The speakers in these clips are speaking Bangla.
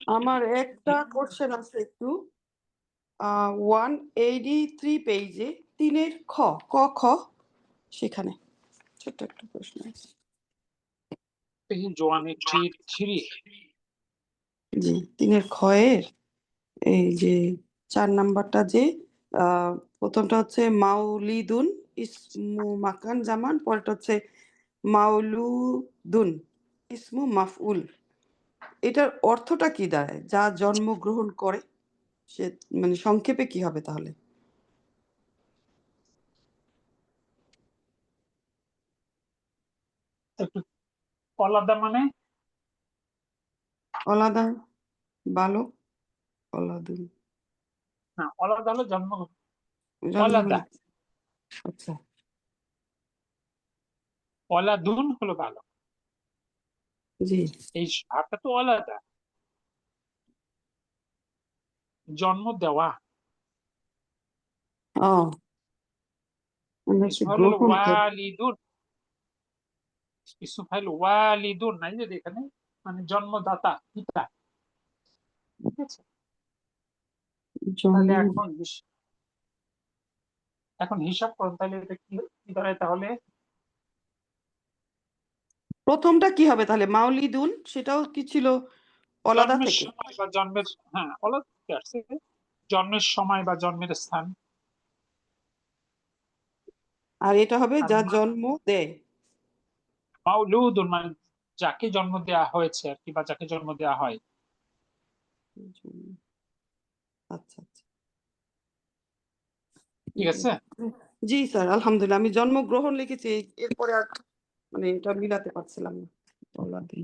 আমার একটা কোশ্চেন আছে একটু 183 পেজে 3-এর খ ক খ সেখানে ছোট্ট একটা প্রশ্ন আছে। জি 3-এর খ এর এই যে 4 নাম্বারটা যে প্রথমটা হচ্ছে মাউলিদুন ইসমু মাকান জামান, পরেরটা হচ্ছে মাউলুদুন ইসমু মাফউল। এটার অর্থটা কি দাঁড়ায়? যা জন্মগ্রহণ করে, সে মানে সংক্ষেপে কি হবে তাহলে? আলাদা মানে আলাদা, বালক, অলাদুন। না, আলাদা হলো জন্ম, আলাদা। জন্মগ্রহণ। আচ্ছা, অলাদুন হলো বালক। জি। এই ভাবটা তো আলাদা। জন্ম দেওয়া, ও আমরা হচ্ছে ইসমুল গ্রহণ করি। ওয়ালিদুন, ইসমুল ওয়ালিদুন নাই যে এখানে, মানে জন্মদাতা, পিতা। ঠিক আছে, তাহলে জন্ম এখন হিসাব করুন, তাহলে এটা কি দাঁড়ায় তাহলে? প্রথমটা কি হবে তাহলে? মাউলিদুন সেটাও কি ছিল অলাদা জন্মের থেকে? সময় বা জন্মের, হ্যাঁ আলাদা থেকে আসছে, জন্মের সময় বা জন্মের স্থান। আর এটা হবে আর যা জন্ম দেয়। মাউলুদুন মানে যাকে জন্ম দেওয়া হয়েছে আর কি, বা যাকে জন্ম দেওয়া হয়। আচ্ছা আচ্ছা, ঠিক আছে। জি স্যার আলহামদুলিল্লাহ। আমি জন্মগ্রহণ লিখেছি, এরপরে আর মানে এটা মিলাতে পারছিলাম না। অলাদি।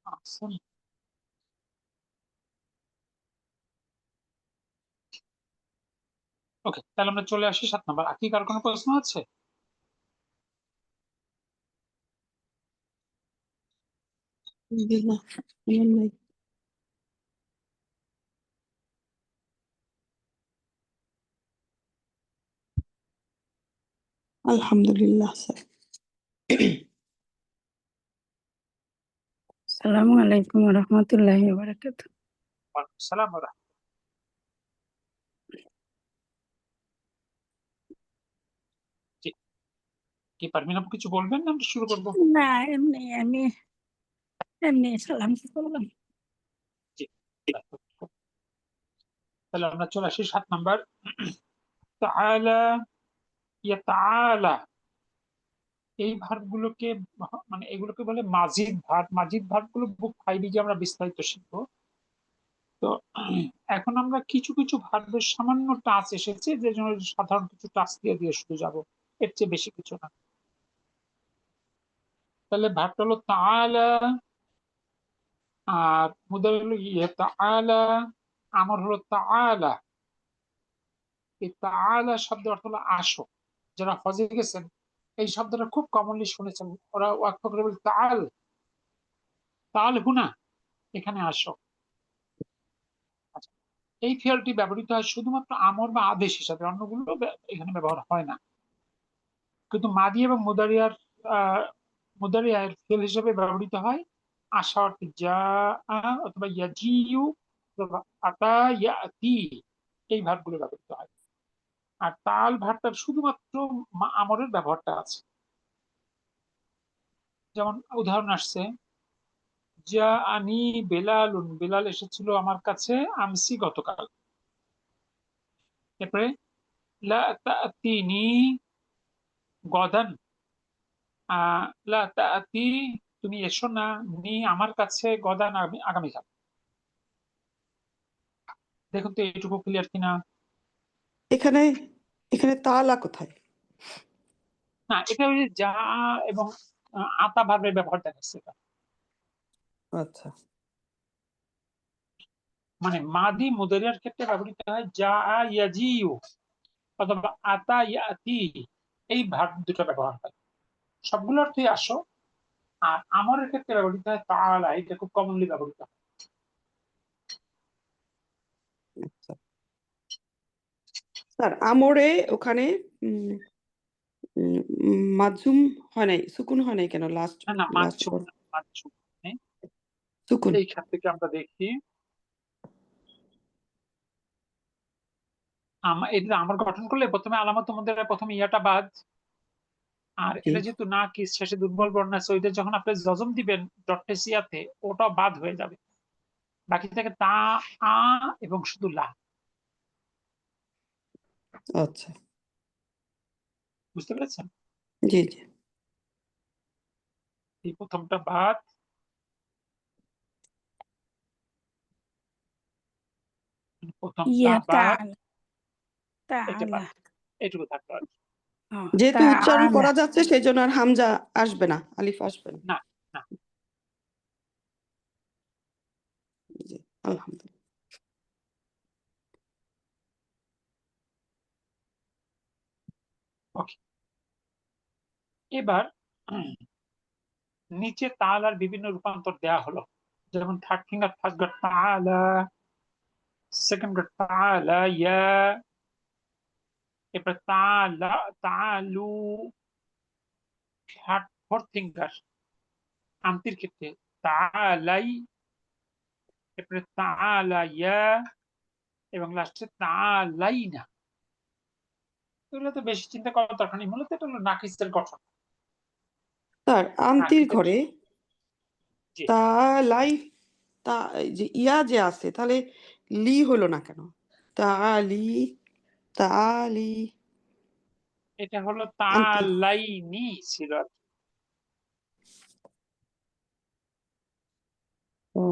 আচ্ছা, ওকে, তাহলে আমরা চলে আসি 7 নম্বর। আর কি কার কোনো প্রশ্ন আছে? না, আমার নাই। আলহামদুলিল্লাহ স্যার। আসসালামু আলাইকুম ওয়া রাহমাতুল্লাহি ওয়া বারাকাতুহু। ওয়ালাইকুম আসসালাম ওয়া রাহমাতুল্লাহ। জি, কি পারমিন আপু কিছু বলবেন না আমরা শুরু করব? না, এমনি আমি এমনি সালাম করলাম। জি, তাহলে আমরা চলে আসি 7 নাম্বার। তাআলা, ইয়াতাআলা, এই ভার্বগুলোকে মানে এগুলোকে বলে মাজিদ ভার্ব। মাজিদ ভার্বগুলো বুক 5 গিয়ে আমরা বিস্তারিত শিখবো। তো এখন আমরা কিছু কিছু ভার্বের সামান্য টাচ এসেছে, যে জন্য সাধারণ কিছু টাচ দিয়ে দিয়ে শুরু যাব, এর চেয়ে বেশি কিছু না। তাহলে ভার্বটা হলো তাআলা, আর মুদারি হলো ইয়াতাআলা, আমর হলো তাআলা। এই তাআলা শব্দের অর্থ হলো আসো। যারা হজে গেছেন এই শব্দটা খুব কমনলি শুনেছেন, ওরা ওয়াক্ফ করে বলে তাআল, তাআল হুনা, এখানে আসো। আচ্ছা, এই ফেলটি ব্যবহৃত হয় শুধুমাত্র আমর বা আদেশ হিসাবে, অন্যগুলো এখানে ব্যবহার হয় না। কিন্তু মাদি এবং মুদারিয়ার মুদারিয়ার ফেল হিসেবে ব্যবহৃত হয় আশা অর্থে, যা অথবা ইয়াজিউ অথবা আতা ইয়াতি, এই ভার্বগুলো ব্যবহৃত হয়। আর তাল ভার্বটার শুধুমাত্র আমরের ব্যবহারটা আছে। যেমন উদাহরণ আসছে, যা আনি বেলালুন, বেলাল এসেছিল আমার কাছে আমসি, গতকাল। এরপরে লা তাতিনি গদান, লা তাতি, তুমি এসো না, নি আমার কাছে, গদান আগামীকাল। দেখুন তো এইটুকু ক্লিয়ার কিনা। এখানে এখানে তালা কোথায়? না, এটা ওই যা এবং আতা ভাবের ব্যবহার দেখাচ্ছে এটা। আচ্ছা, মানে মাদি মুদারিয়ার ক্ষেত্রে ব্যবহৃত হয় যা ইয়াজিউ অথবা আতা ইয়াতি, এই ভাব দুটো ব্যবহার হয়। সবগুলো অর্থই আসো, আর আমরের ক্ষেত্রে ব্যবহৃত হয় তাআলা, এটা খুব কমনলি ব্যবহৃত হয়। আচ্ছা স্যার, আমরে ওখানে উম, মাঝুম হয় নাই, সুকুন হয় নাই কেন? লাস্ট না না, লাস্ট মাঝুম না, মাঝুম নেই। সুকুন। এইখান থেকে আমরা দেখি এটা আমর গঠন করলে প্রথমে আলামত তোমাদের প্রথমে ইয়াটা বাদ, আর জি এটা যেহেতু না কি শেষে দুর্বল বর্ণ আছে, ওইটা যখন আপনি জজম দিবেন ডটেসিয়াতে, ওটাও বাদ হয়ে যাবে। বাকি থেকে তা, আ এবং শুধু লা। আচ্ছা, বুঝতে পেরেছেন? জি জি। এই প্রথমটা বাদ, প্রথমটা ইয়া বাদ, এটা তাআলা বাদ, এইটুকু থাকতে হবে। যেহেতু উচ্চারণ তাআলা করা যাচ্ছে সেই জন্য আর হামজা আসবে না, আলিফ আসবে না। না না, জি, আলহামদুলিল্লাহ। ওকে। এবার নিচে তাআলার বিভিন্ন রূপান্তর দেয়া হলো, যেমন থার্ড ফিঙ্গার ফার্স্ট গট তাআলা, সেকেন্ড গট তাআলা ইয়া, এরপর তাআলা তাআলু, থার্ড ফোর্থ ফিঙ্গার আন্তির ক্ষেত্রে তাআলাই, এরপরে তাআলা ইয়া, এবং লাস্টে তাআলাইনা। এগুলো তো বেশি চিন্তা করার দরকার নেই, মূলত এটা হলো নাকিসের গঠন। স্যার, আন্তির নাকিসের, ঘরে জি, তা লাই, তা এই যে ইয়া যে আছে, তাহলে লি হলো না কেন? তালি, তালি এটা হলো আন্তি। তাআলাইনি ছিল আর কি। ও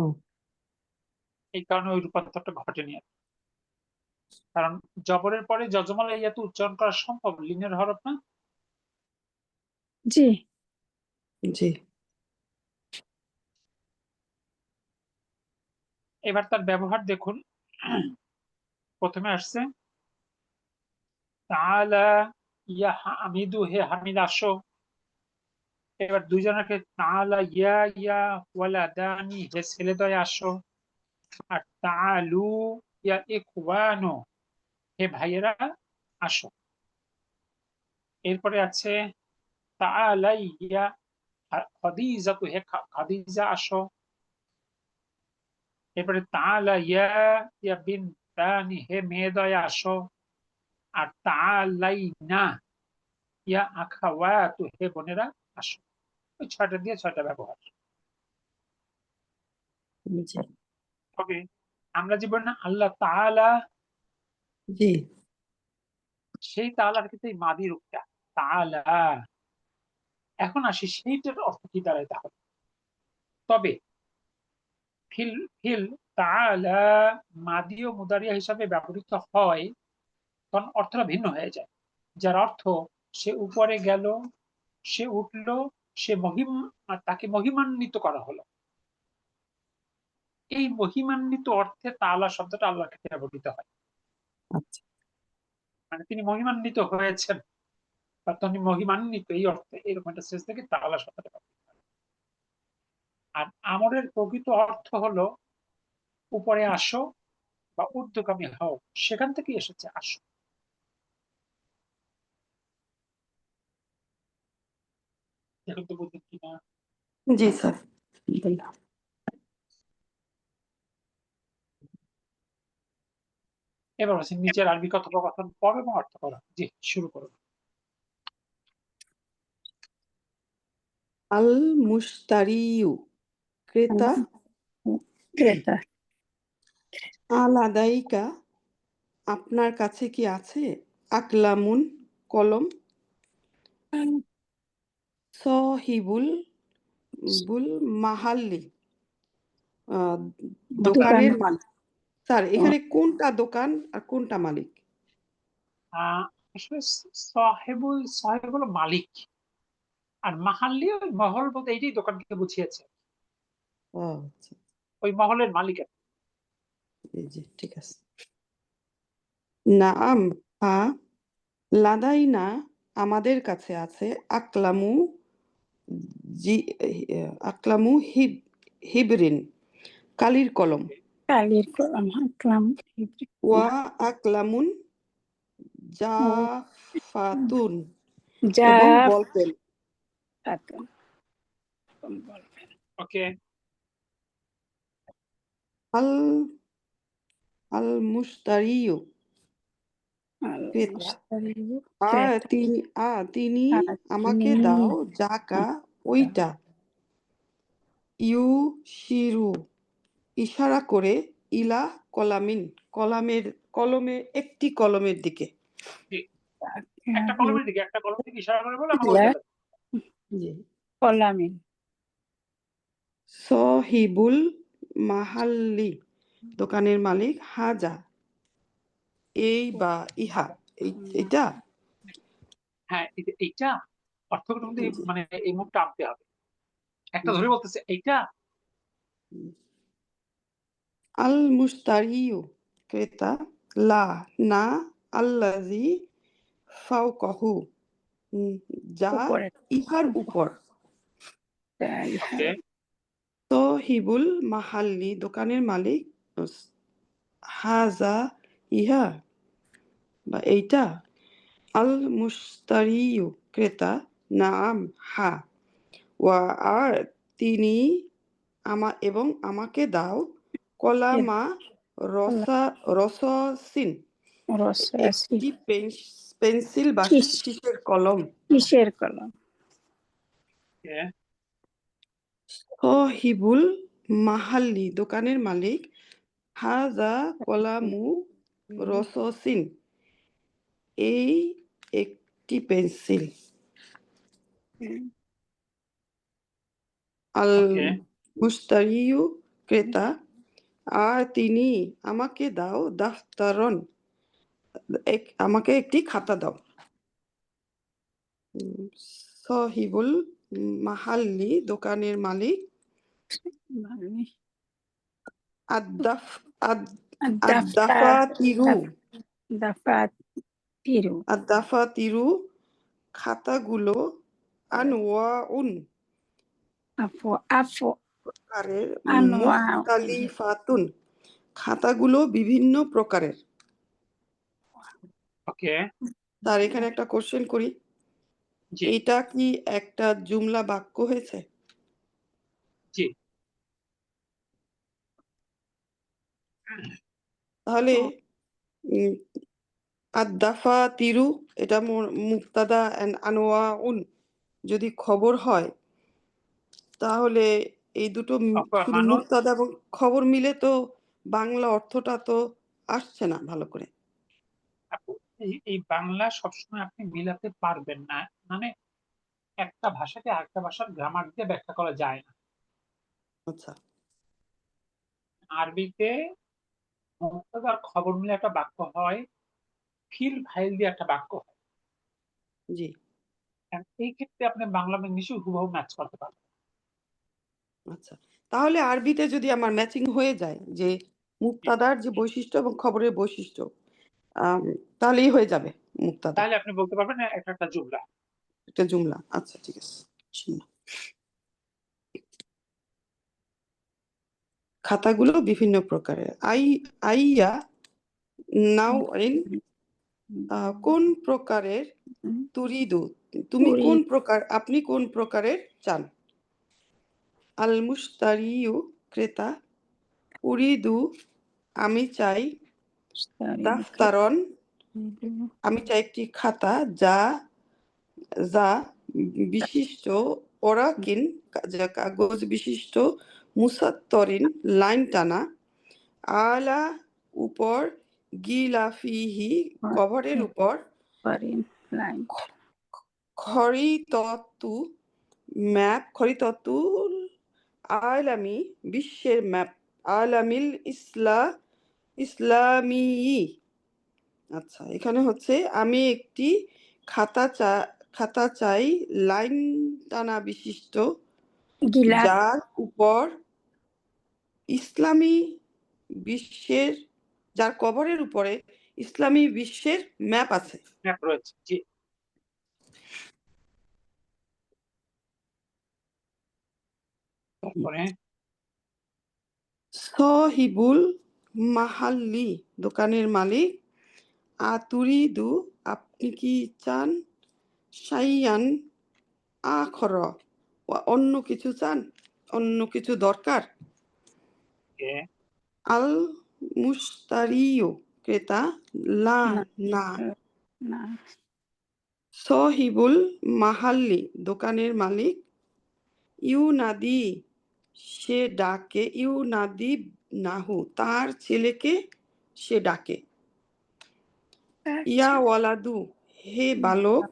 এই কারণে ওই রূপান্তরটা ঘটেনি আর কি। কারণ জবরের পরে যজমাল ইয়া তো উচ্চারণ করা সম্ভব, লিনের হরফ না। জি জি এবার তার ব্যবহার দেখুন। প্রথমে আসছে তাআলা ইয়া হামিদু, হে হামিদ আসো। এবার দুইজনকে তাআলা ইয়া ইয়া ওয়ালাদানি, হে ছেলেদয় আসো। আর তাআলু ইয়া ইখওয়ানু, হে ভাইয়েরা আসো। এরপরে আছে তাআলাই ইয়া খাদিজাতু, হে খাদিজা আসো। এরপরে তাআলা ইয়া ইয়া বিনতানি, হে মেয়েদয় আসো। আর তাআলাইনা ইয়া আখাওয়াতু, হে বোনেরা আসো। ওই ছয়টা দিয়ে ছয়টা ব্যবহার। জি তবে আমরা যে বলি না আল্লাহ তাআলা, জি। সেই তাআলার ক্ষেত্রে এই মাদি রূপটা তাআলা। এখন আসি সেইটার অর্থ কি দাঁড়ায় তাহলে। তবে ফিল ফিল তাআলা মাদি ও মুদারিয়া হিসাবে ব্যবহৃত হয়, তখন অর্থটা ভিন্ন হয়ে যায়। যার অর্থ সে উপরে গেল, সে উঠল, সে তাকে মহিমান্বিত করা হলো। এই মহিমান্বিত অর্থে তাআলা শব্দটা আল্লাহর ক্ষেত্রে ব্যবহৃত হয়। আচ্ছা মানে তিনি মহিমান্বিত হয়েছেন বা তিনি মহিমান্বিত, এই অর্থে এরকম একটা শেষ থেকে তাআলা শব্দটা ব্যবহৃত হয়। আর আমরের প্রকৃত অর্থ হলো উপরে আসো বা ঊর্ধ্বগামী হও, সেখান থেকে এসেছে আসো। এখন তো বুঝলেন কিনা? জি স্যার, আলহামদুলিল্লাহ। এবার হচ্ছে নিচের আরবি কথোপকথন পড়ো এবং অর্থ করো। জি, শুরু করুন। আল মুশতারিউ, ক্রেতা। ক্রেতা আলাদাইকা, আপনার কাছে কি আছে? আকলামুন, কলম। সহিবুল বুল মাহাল্লি, আহ, দোকান। দোকানের মালিক। স্যার, এখানে কোনটা দোকান আর কোনটা মালিক? আসলে সাহেব হলো মালিক, আর মাহাল্লি ওই মহল বলতে এইটাই দোকানকে বুঝিয়েছে, ও আচ্ছা, ওই মহলের মালিক আর কি। জি জি, ঠিক আছে। নাআম, হ্যাঁ। লাদাইনা, আমাদের কাছে আছে। আকলামু, জি আকলামু হিবরিন, কালির কলম। কালির কলম আকলাম ওয়া আকলামুন জাফাতুন, যা এবং বলপেন। ফাতুন বলবেন। ওকে, আল আল মুস্তারিউ, আল ক্রেতা। মুস্তারিউ তিনি তিনি আমাকে তিনি দাও জাকা ওইটা। ইউ শিরু, ইশারা করে, ইলা কলামিন, একটি কলমের দিকে। একটা কলমের দিকে ইশারা করে বলে আমাকে ওইটা দাও। জি। কলামিন সহিবুল মাহাল্লি, দোকানের মালিক। হাজা, এই বা ইহা, এইটা। হ্যাঁ, এইটা অর্থগুলো কিন্তু জি। মানে এই মুখটা আনতে হবে। একটা জি। ধরে বলতেছে এইটা। আল মুস্তারিউ, ক্রেতা। লা, না। আল্লাজি ফাওকাহু, যা উপরে ইহার উপর। ওকে, সহিবুল মাহাল্লি, দোকানের মালিক। হাজা, ইহা বা এইটা। আল মুস্তারিউ, ক্রেতা। নাম, হা। ওয়া, আর তিনি এবং আমাকে দাও কলামা রসসিন, রসাসি একটি পেন্সিল বা শীষের কলম। কিসের কলম? ওকে, সহিবুল মাহাল্লি, দোকানের মালিক। হাজা কলামু রসসিন, এই একটি পেন্সিল। আল ওকে, মুস্তারিউ, ক্রেতা। আর তিনি আমাকে দাও দাফতারন, আমাকে একটি খাতা দাও। সহিবুল মাহাল্লি, দোকানের মালিক। আদ্দাফ আদ্দাফাতিরু, দাফাতিরু আদ্দাফাতিরু, খাতাগুলো। আনওয়াউন, আফু প্রকারের। আনওয়াউ মুখতালিফাতুন, খাতাগুলো বিভিন্ন প্রকারের। ওকে, তার এখানে একটা কোশ্চেন করি, জি, এটা কি একটা জুমলা বাক্য হয়েছে? জি, তাহলে আদ্দাফাতিরু, এটা মুক্তাদা এন্ড আনওয়াউন যদি খবর হয়, তাহলে এই দুটো শুধু মানুষ মুক্তাদা এবং খবর মিলে তো বাংলা অর্থটা তো আসছে না ভালো করে। এই বাংলা সবসময় আপনি মিলাতে পারবেন না, মানে একটা ভাষাকে আরেকটা ভাষার গ্রামার দিয়ে ব্যাখ্যা করা যায় না। আচ্ছা। আরবিতে মুক্তাদার খবর মিলে একটা বাক্য হয়, ফিল ফাইল দিয়ে একটা বাক্য হয়। জি। এই ক্ষেত্রে আপনি বাংলা ইংলিশে হুবহু ম্যাচ করতে পারবেন। আচ্ছা, তাহলে আরবিতে যদি আমার ম্যাচিং হয়ে যায় যে মুক্তাদার যে বৈশিষ্ট্য এবং খবরের বৈশিষ্ট্য, তাহলেই হয়ে যাবে মুক্তাদা, তাহলে আপনি বলতে পারবেন একটা একটা জুমলা। একটা জুমলা। আচ্ছা, ঠিক আছে। খাতাগুলো বিভিন্ন প্রকারের। আইয়া নাউইন, কোন প্রকারের। তুরিদু, তুমি কোন প্রকার, আপনি কোন প্রকারের চান। আল মুশতারিউ, ক্রেতা। উরিদু, আমি চাই। দাফতারন, আমি চাই একটি খাতা। যা যা বিশিষ্ট। ওরাকিন, যা কাগজ বিশিষ্ট। মুসাত্তরিন, লাইন টানা। আলা, উপর। গিলাফিহি, কভারের উপর। খরিততু, ম্যাপ। খরিততুল আলামি, বিশ্বের ম্যাপ। আলামিল ইসলামী। আচ্ছা, এখানে হচ্ছে আমি একটি খাতা চাই, লাইন টানা বিশিষ্ট, যার উপর ইসলামী বিশ্বের, যার কভারের উপরে ইসলামী বিশ্বের ম্যাপ আছে। রয়েছে, জি। তারপরে সহিবুল মাহাল্লি দোকানের মালিক, আতুরিদু আপনি কি চান, শাইয়ান আখর অন্য কিছু চান, অন্য কিছু দরকার। কে আল মুস্তারিও ক্রেতা, লা না। না। না। সহিবুল মাহাল্লি দোকানের মালিক, ইউনাদি সে ডাকে, ইউনাদি নাহু তার ছেলেকে সে ডাকে। ইয়া ওয়ালাদু হে বালক,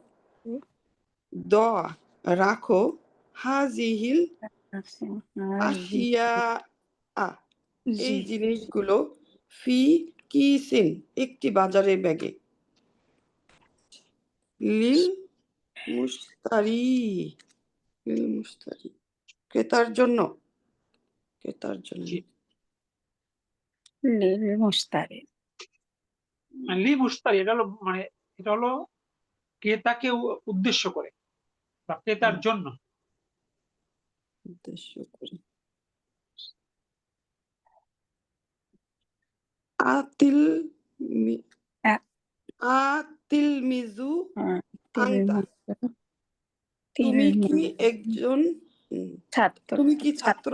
দ রাখো, হাজিহিল আশিয়া এই জিনিসগুলো, ফি কিসিন একটি বাজারের ব্যাগে, লিল মুস্তারি ক্রেতার জন্য, ক্রেতার জন্য। জি। লিল মুস্তারি। লি মুস্তারি এটা হলো ক্রেতাকে উদ্দেশ্য করে বা ক্রেতার জন্য। উদ্দেশ্য করে। আতিল মিজু আংতা তুমি কি একজন ছাত্র। তুমি কি ছাত্র।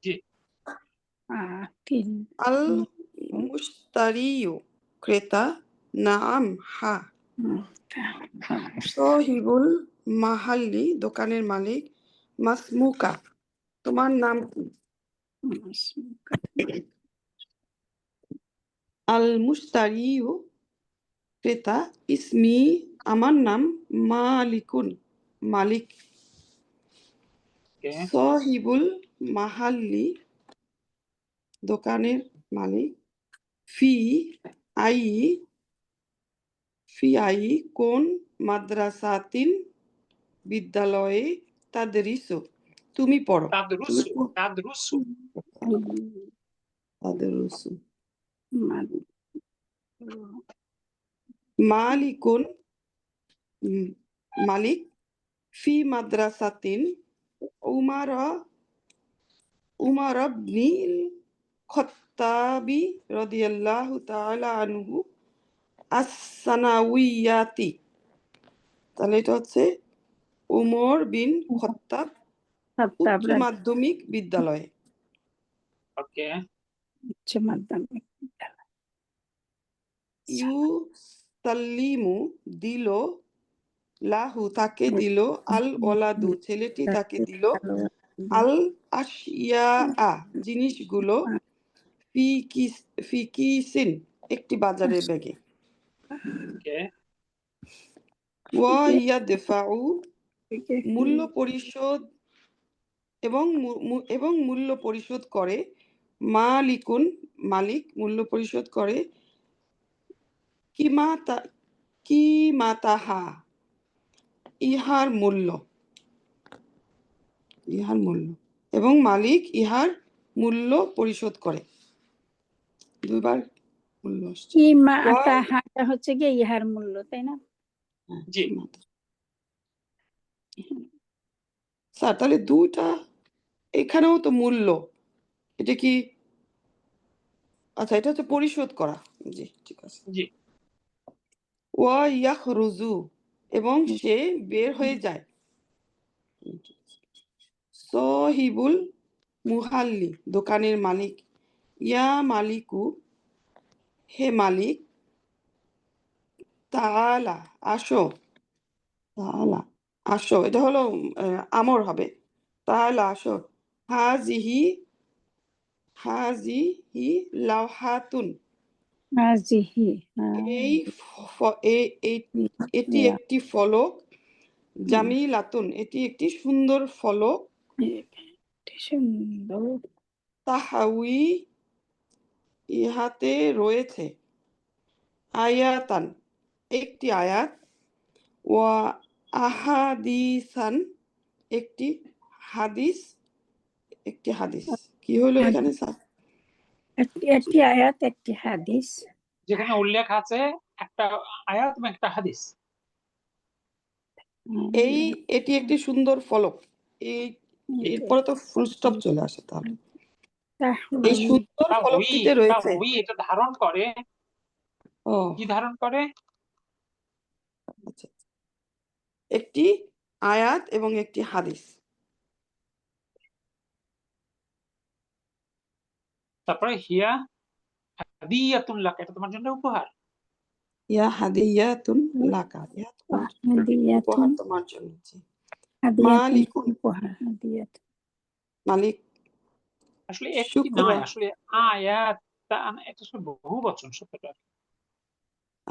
জি। আল মুস্তারিউ ক্রেতা, নাম হা। সহিবুল মাহাল্লি দোকানের মালিক, মাসমুকা তোমার নাম কি। আল মুস্তারিউ ক্রেতা, ইসমি আমার নাম, মালিকুন মালিক। কে সহিবুল মাহাল্লি দোকানের মালিক, ফি আই কোন মাদ্রাসাতিন বিদ্যালয়ে, তাদরিসু তুমি পড়ো। তাদরুসু তাদরুসু তাদরিসু মালিকুন মালিক, ফি মাদ্রাসাতিন উমার ইবনিল খাত্তাবি রাদিয়াল্লাহু তাআলা আনহু as-সানাউইয়াতি। তাহলে এটা হচ্ছে উমর বিন খাত্তাব উচ্চ মাধ্যমিক বিদ্যালয়। ওকে উচ্চ মাধ্যমিক বিদ্যালয়। ইউসাল্লিমু দিল, লাহু তাকে দিল, আল ওয়ালাদু ছেলেটি তাকে দিল, আল আশিয়া জিনিসগুলো, ফি কিসিন একটি বাজারের ব্যাগে। ওকে ওয়া ইয়াদফাউ মূল্য পরিশোধ এবং মূল্য পরিশোধ করে, মালিকুন মালিক মূল্য পরিশোধ করে, কিমাতাহা ইহার মূল্য এবং মালিক ইহার মূল্য পরিশোধ করে। দুইবার মূল্য আসছে। তাহাটা হচ্ছে গিয়ে ইহার মূল্য, তাই না। জি। স্যার তাহলে দুইটা এখানেও তো মূল্য, এটা কি আচ্ছা এটা হচ্ছে পরিশোধ করা। জি ঠিক আছে। জি। ওয়া ইয়াখরুজু এবং সে বের হয়ে যায়। সহিবুল মুহাল্লি দোকানের মালিক, ইয়া মালিকু হে মালিক, তাআলা আসো, তাআলা আসো, এটা হলো আমর হবে, তাআলা আসো, হাজিহি লাওহাতুন এটি একটি ফলক, জামিলাতুন এটি একটি সুন্দর ফলক, তাহাউই ইহাতে রয়েছে, আয়াতান একটি আয়াত, ওয়া আহাদিসান একটি হাদিস, কি হলো এখানে স্যার। একটি আয়াত একটি হাদিস, যেখানে উল্লেখ আছে একটা আয়াত এবং একটা হাদিস। এটি একটি সুন্দর ফলক, এরপরে তো ফুল স্টপ চলে আসে। তাহলে এই তাহলে সুন্দর তা ফলকটিতে তা রয়েছে। এটা ধারণ করে, ও কি ধারণ করে? আচ্ছা, একটি আয়াত এবং একটি হাদিস। তারপরে হিয়া হাদিয়াতুন লাকা, এটা তোমার জন্য উপহার। ইয়া হাদিয়াতুন লাকা, ইয়া তোমার উপহার তোমার জন্য। জি। মালিকুন, মালিক আসলে একটি শুক্র, নয়, আসলে আয়াত, এটা আসলে বহু বচন শব্দটা।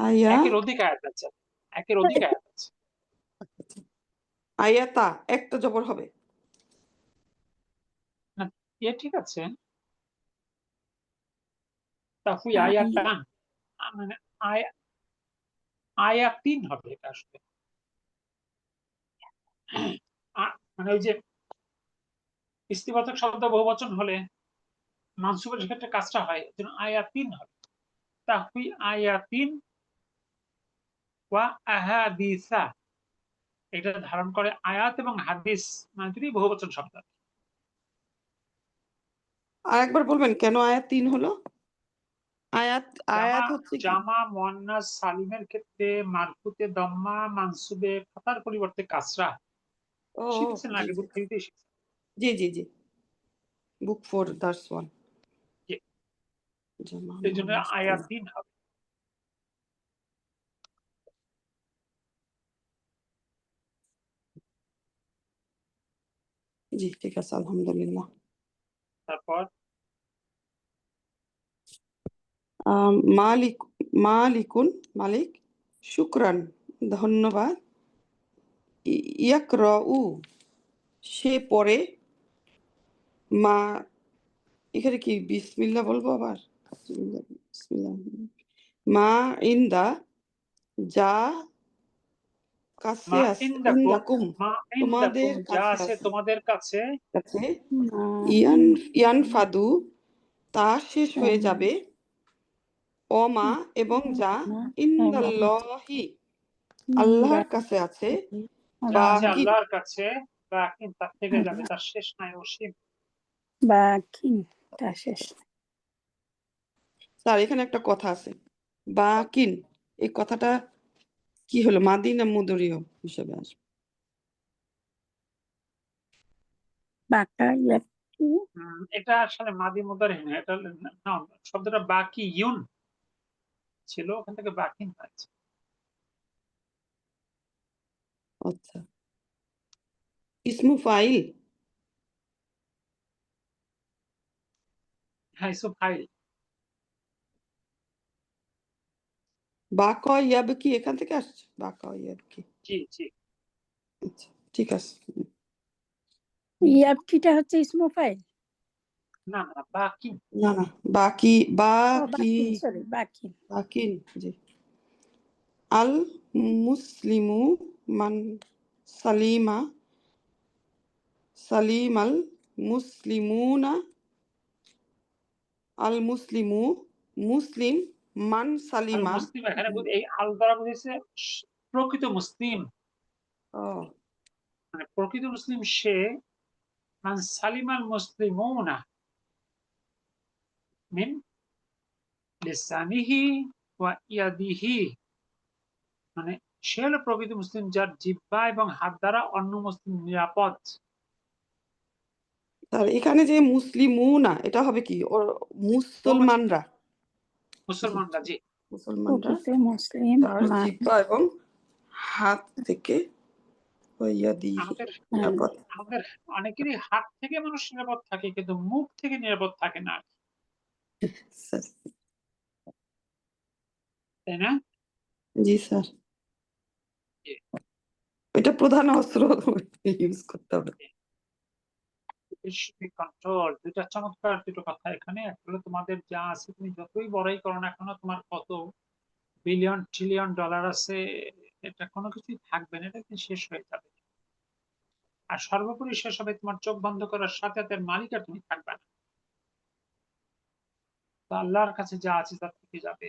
আয়া একের অধিক আয়াত আছে, একের অধিক আয়াত আছে। আয়াতা একটা জবর হবে। না, ঠিক আছে। তাফুই আয়াতান, মানে আয়াতিন হবে এটা আসলে। মানে ওই যে ইস্তিবাচক শব্দ বহুবচন হলে মানসুবের ক্ষেত্রে কাজটা হয়, যেন আয়াতিন হবে। তাফুই আয়াতিন ওয়া আহাদিসা, এটা ধারণ করে আয়াত এবং হাদিস, মানে দুটোই বহুবচন শব্দ। আর একবার বলবেন কেন আয়াত 3 হলো? আয়াত আয়াত হচ্ছে কি? জামা মুয়ান্নাস সালিমের ক্ষেত্রে মারফুতে দম্মা, মানসুবে ফাতার পরিবর্তে কাসরা। ও শিখেছেন জি আগে, বুক থ্রিতে শিখেছেন। জি জি জি, বুক 4 দার্স 1। জি। জামা এই জন্য মুয়ান্নাস আয়াতিন হবে। জি ঠিক আছে, আলহামদুলিল্লাহ। তারপর মালিক, মালিকুন মালিক, শুকরান ধন্যবাদ, ইয়াকরাউ সে পড়ে, মা এখানে কি বিসমিল্লাহ বলবো আবার? বিসমিল্লাহ। মা ইন্দা যা কাছে মা আছে, ইনদাকুম, ইন্দাকুম মা তোমাদের ইনদাকুম যা কাছে আছে আছে, তোমাদের কাছে, কাছে ইয়ানফাদু তা শেষ হয়ে যাবে, অমা এবং যা ইন্দাল্লাহি আল্লাহর কাছে আছে, যা আছে বাকি আল্লাহর কাছে, বা তার থেকে যাবে, তার শেষ নাই, অসীম। স্যার এখানে একটা কথা আছে, বাকিন, এই কথাটা কি হলো, মাদি না মুদরিয় হিসেবে আসবে? এটা আসলে মাদি মুদারি না, এটা নাউন। শব্দটা বাকি ইউন ছিল, ওখান থেকে বাকিন হয়েছে। আচ্ছা, ইসমু ফাইল, হ্যাঁ, ইসু ফাইল। বাকা ইয়াবকি এখান থেকে আসছে, বাকা ইয়াবকি। জি জি। আচ্ছা ঠিক আছে। ইয়াবকিটা হচ্ছে ইসমু ফাইল। না না, বাকি। না না, বাকি বাকি সরি বাকি। বাকিন, জি। আল মুসলিমু মান সালিমা, সালিমাল মুসলিমুনা, আল মুসলিমু মুসলিম, মান আল সালিমা। মুসলিম, এখানে এই আল দ্বারা বুঝেছে প্রকৃত মুসলিম, ও মানে প্রকৃত মুসলিম সে, মান সালিমাল মুসলিমুনা মিন লিসানিহি ওয়া ইয়াদিহি, মানে সে হলো প্রকৃত মুসলিম যার জিহ্বা এবং হাত দ্বারা অন্য মুসলিম নিরাপদ। তাহলে এখানে যে মুসলিমুনা এটা হবে কি, ও মুসলমানরা, মুসলমানরা, জি। মুসলমানরা মুসলিম তার জিহ্বা এবং হাত থেকে আমাদের নিরাপদ। আমাদের অনেকেরই হাত থেকে মানুষ নিরাপদ থাকে, কিন্তু মুখ থেকে নিরাপদ থাকে না, তাই না? জি স্যার, জি, এটা প্রধান অস্ত্র ইউজ করতে হবে। কন্ট্রোল। দুইটা চমৎকার দুটো কথা এখানে। আসলে তোমাদের যা আছে, তুমি যতই বড়াই করো না কেন, তোমার কত বিলিয়ন ট্রিলিয়ন ডলার আছে, এটা কোনো কিছুই থাকবে না, এটা একদিন শেষ হয়ে যাবে। আর সর্বোপরি শেষ হবে তোমার চোখ বন্ধ করার সাথে সাথে, মালিক আর তুমি থাকবে না। তো আল্লাহর কাছে যা আছে তার থেকে যাবে।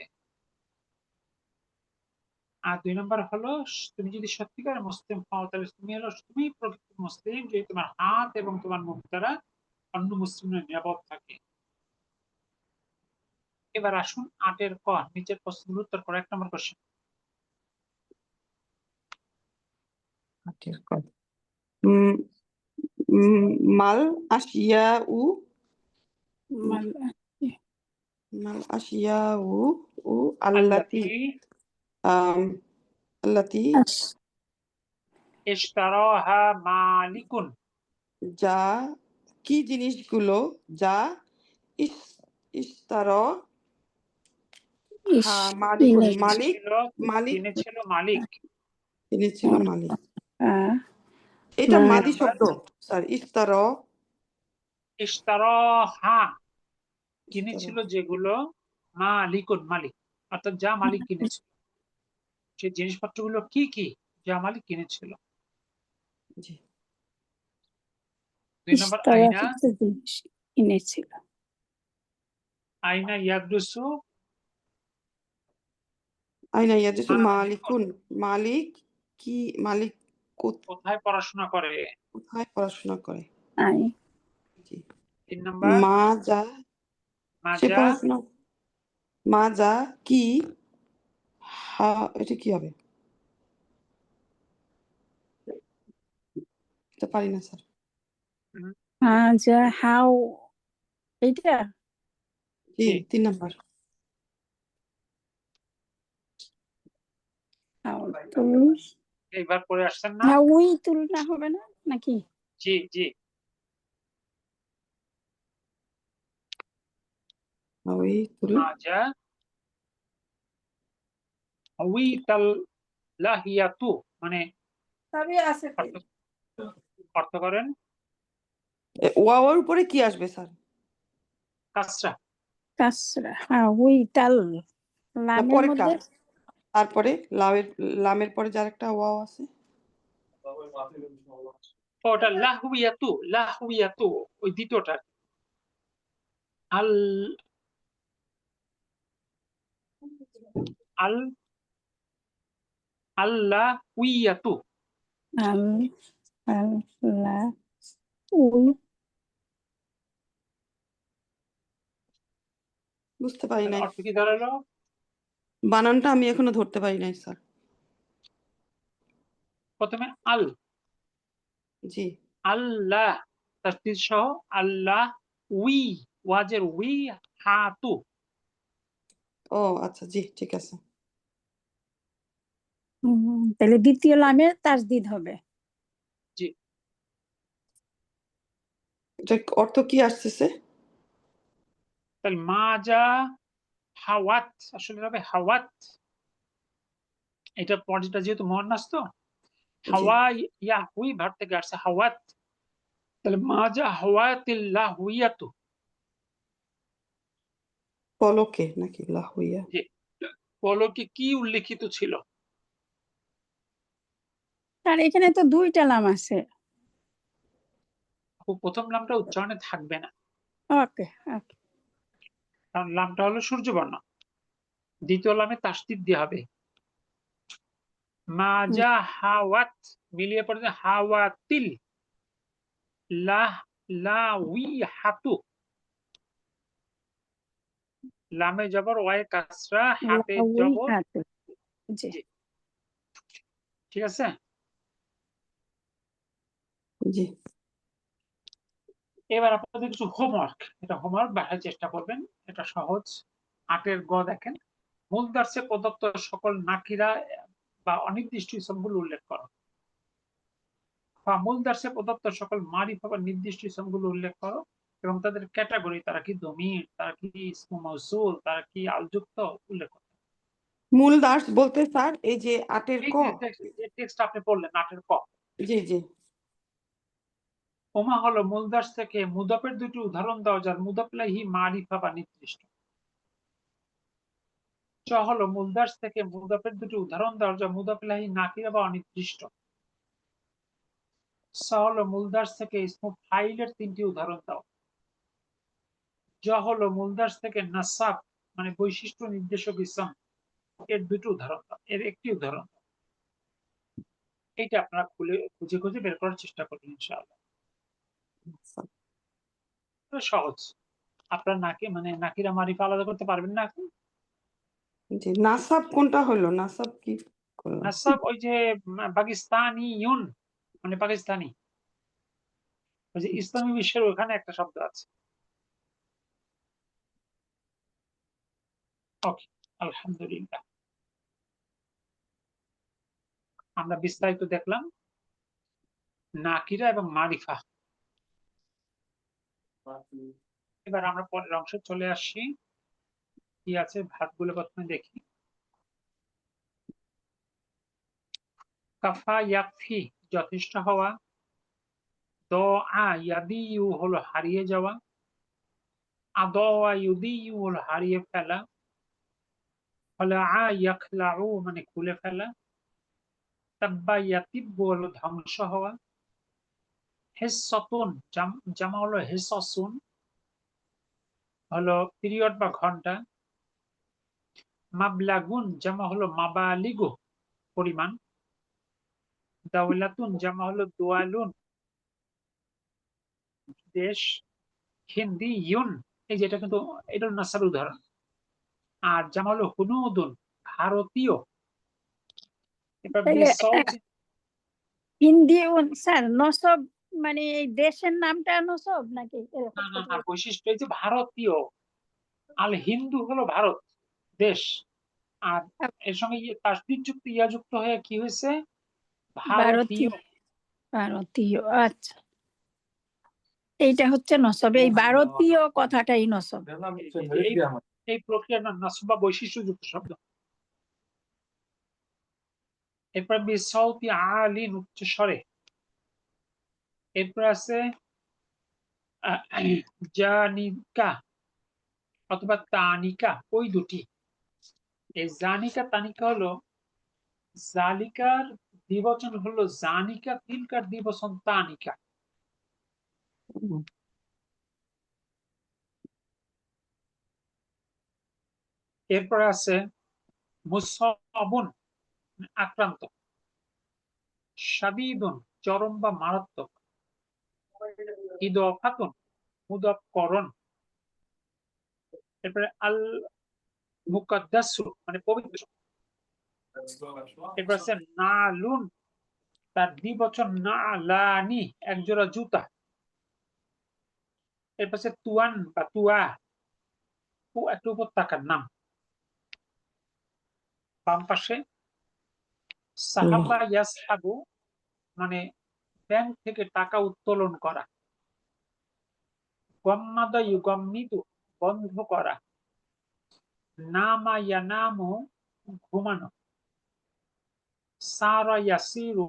আর 2 নম্বর হলো তুমি যদি সত্যিকার মুসলিম হও তাহলে তুমি প্রকৃত মুসলিম যে তোমার হাত এবং তোমার মুখ দ্বারা অন্য মুসলিমরা নিরাপদ থাকে। এবার আসুন 8 ক নিচের প্রশ্নের উত্তর করো। 1 নম্বর কোশ্চেন। উম, মাল আশিয়া উ মাল মাল আশিয়া উ আল্লাতি আল্লাতি আল্লাতি ইশতারাহা মালিকুন। যা কি জিনিসগুলো যা ইস্তার মালিকুন মালিক মালিক কিনেছিল মালিক। কিনেছিল মালিক। এটা মাদি শব্দ স্যার। ইশতারাহা কিনেছিল যেগুলো মালিকুন মালিক, অর্থাৎ যা মালিক কিনেছিল। সেই জিনিসপত্রগুলো কি কি যা মালিক কিনেছিল? জি 2 নম্বর আইনা কিনেছিল। আইনা ইয়াদরুসু আইনা ইয়াদরুসু মালিকুন। মালিকুন মালিক কি মালিক কোথায় পড়াশোনা করে? কোথায় পড়াশোনা করে? আই জি 3 নম্বর মা যা সে মাজা পড়াশোনা মা যা কি এটা কি হবে? এটা পারি না স্যার। যা হাউ এইটা জি জি। 3 নম্বর হাউ তুল এইবার পড়ে আসছেন না? উই তুল না হবে না নাকি? জি জি ওই তুল মাজা উইতাল লাহিয়াতু মানে সবই আছে অর্থ করেন ওয়াওয়ার উপরে কি আসবে স্যার? কাসরা। কাসরা উই তাল লামের পরেরটা মধ্যে তারপরে লামের পরে যার একটা ওয়াও আছে ওটা লাহুইয়াতু ওই দ্বিতীয়টা। আল আল আল্লাহুইয়াতু আল আল লা উই বুঝতে পারি নাই। অর্থ কি দাঁড়ালো? বানানটা আমি এখনো ধরতে পারি নাই স্যার। প্রথমে আল জি আল্লাহ তাসদীদ সহ আল্লাহ উই ওয়াজের উই হাতু। ও আচ্ছা জি ঠিক আছে। তাহলে দ্বিতীয় লামে তাসদিদ হবে। জি এটা অর্থ কি আসতেছে? তাহলে মাজা হাওয়াত আসলে হবে হাওয়াত। এটা পর্যায়টা যেহেতু মুয়ান্নাস তো হাওয়া ইয়াহুই ভার্ব থেকে আসছে হাওয়াত। তাহলে মাজা হাওয়াতিল্লাহুইয়াতু পলকে নাকি লাহুইয়া? যে পলকে কি উল্লেখিত ছিল? আর এখানে তো দুইটা লাম আছে। প্রথম লামটা উচ্চারণে থাকবে না, ওকে ওকে কারণ লামটা হলো সূর্যবর্ণ। দ্বিতীয় লামে তাসদীদ দিয়ে হবে। মাজা হাওয়াত মিলিয়ে পড়ে হাওয়াতিল লাহুইয়াতু। লামে জবর ওয়ায়ে কাসরা হাতে জবর। জি জি ঠিক আছে। জি এবার আপনাদের কিছু হোমওয়ার্ক, এটা হোমওয়ার্ক বাসায় চেষ্টা করবেন, এটা সহজ। 8 গ দেখেন, মূল দার্সে প্রদত্ত সকল নাকিরা বা অনির্দিষ্ট ইসমগুলো উল্লেখ করো। বা মূল দার্সে প্রদত্ত সকল মারিফা বা নির্দিষ্ট ইসমগুলো উল্লেখ করো এবং তাদের ক্যাটাগরি, তারা কি দমির, তারা কি ইসমু মাউসুল, তারা কি আলযুক্ত উল্লেখ করো। মূল দার্স বলতে স্যার এই যে 8 এই ক। যে টেক্সট আপনি পড়লেন 8 ক। জি জি ওমা হলো মূল দার্স থেকে মুদাফের দুটি উদাহরণ দাও যার মুদাফ ইলাইহি মারিফা বা নির্দিষ্ট। চ হলো মূল দার্স থেকে মুদাফের দুটি উদাহরণ দাও যা মুদাফ ইলাইহি নাকিরা বা অনির্দিষ্ট। স হলো মূল দার্স থেকে ইসমু ফাইলের 3টি উদাহরণ দাও। জ হলো মূল দার্স থেকে নাসাব মানে বৈশিষ্ট্য নির্দেশক ইসম এর দুটো উদাহরণ দাও, এর একটি উদাহরণ দাও। এইটা আপনারা খুঁজে খুঁজে বের করার চেষ্টা করবেন ইনশাআল্লাহ। তো সহজ। আপনার নাকিরা মারিফা আলাদা করতে পারবেন না এখন? জি, নাসাব কোনটা হলো? নাসাব কি করলাম? নাসাব ওই যে পাকিস্তানি মানে পাকিস্তানি, ওই যে ইসলামী বিশ্বের ওখানে একটা শব্দ আছে। ওকে, আলহামদুলিল্লাহ। আমরা বিস্তারিত দেখলাম নাকিরা এবং মারিফা। এবার আমরা পরের অংশে চলে আসছি। কি আছে ভাগগুলো প্রথমে দেখি। কাফা ইয়াকফি যথেষ্ট হওয়া, দোয়া ইয়াদিউ হলো হারিয়ে যাওয়া, আদওয়া ইউদিউ হলো হারিয়ে ফেলা, খলাআ ইয়াখলাউ মানে খুলে ফেলা, তাব্বা ইয়াতিব্বু হলো ধ্বংস হওয়া, হিসসাতুন জামা হলো হিসসাসুন হলো পিরিয়ড বা ঘন্টা, মাবলাগুন জামা হলো মাবালিগু পরিমাণ, দাওলাতুন জামা হলো দোয়ালুন দেশ, হিন্দিয়ুন এই যেটা কিন্তু এটার নাসার উদাহরণ। আর জামা হলো হুনুদুন ভারতীয়। এবার তাহলে বিসৌতি হিন্দি স্যার নসব মানে এই দেশের নামটা নসব নাকি এরকম না বৈশিষ্ট্য এই যে ভারতীয়, আল হিন্দু হলো ভারত দেশ, আর এর সঙ্গে তাসদীদ যুক্ত ইয়া যুক্ত হয়ে কি হয়েছে ভারতীয়। ভারতীয় আচ্ছা, এইটা হচ্ছে নসব, এই ভারতীয় কথাটাই নসব। এই প্রক্রিয়ার নাম নাসব বা বৈশিষ্ট্য যুক্ত শব্দ। এরপর বিসৌতি আলিন উচ্চ স্বরে। এরপর আছে জানিকা অথবা তানিকা, ওই দুটি। এই জানিকা তানিকা হলো জালিকার দ্বিবচন হলো জানিকা, তিলকার দ্বিবচন তানিকা। এরপর আছে মুসাবুন আক্রান্ত, শাদীদুন চরম বা মারাত্মক, ইদফাতুন মুদফকরণ। এরপরে আল মুকাদ্দাসু মানে পবিত্র। এরপর আছে নালুন, তার দ্বিবচন নালানি একজোড়া জুতা। এরপর আছে তুয়ান বা তুয়া, একটা উপত্যকার নাম। বাম পাশে সাহাবা ইয়াসহাবু মানে ব্যাংক থেকে টাকা উত্তোলন করা, গম্মাদা ইউগম্মিদু বন্ধ করা, নামা ইয়ানামু ঘুমানো, সারা ইয়াসিরু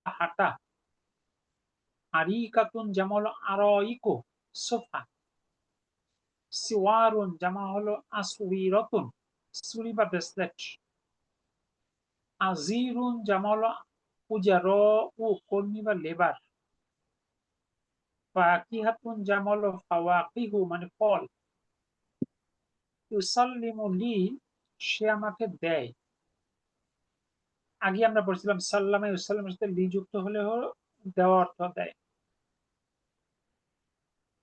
হাঁটা, আরিকাতুন জামা হলো আরাইকু সোফা, সিওয়ারুন জামা হলো আসউইরাতুন ছুরি বা ব্রেসলেট, আজিরুন জামা হলো উজারু কর্মী বা লেবার, ফাকিহাতুন জামা হলো ফাওয়াকিহু মানে ফল, ইউসাল্লিমু লি সে আমাকে দেয়। আগে আমরা বলছিলাম সাল্লামে ইউসাল্লামের সাথে লি যুক্ত হলে দেওয়া অর্থ দেয়।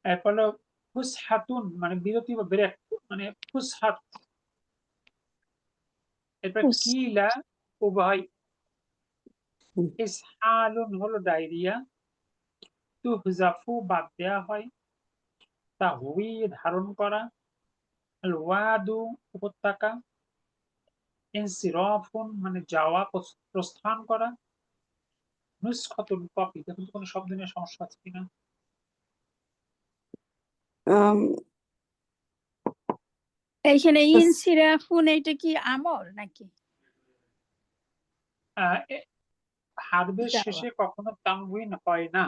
এরপর হলো ফুসহাতুন মানে বিরতি বা ব্রেক মানে ফুসহাত। এরপর কিলা উভয়, ইসহালুন হলো ডায়রিয়া, তুহজাফু বাদ দেয়া হয়, তাহউই ধারণ করা, আল ওয়াদু উপত্যকা, ইনসিরাফুন মানে যাওয়া প্রস্থান করা, নুসখাতুন কপি। দেখুন তো কোনো শব্দ নিয়ে সমস্যা আছে কিনা। এইখানে ইনসিরাফুন এটা কি আমল নাকি? হারবের শেষে কখনো তানউইন হয় না।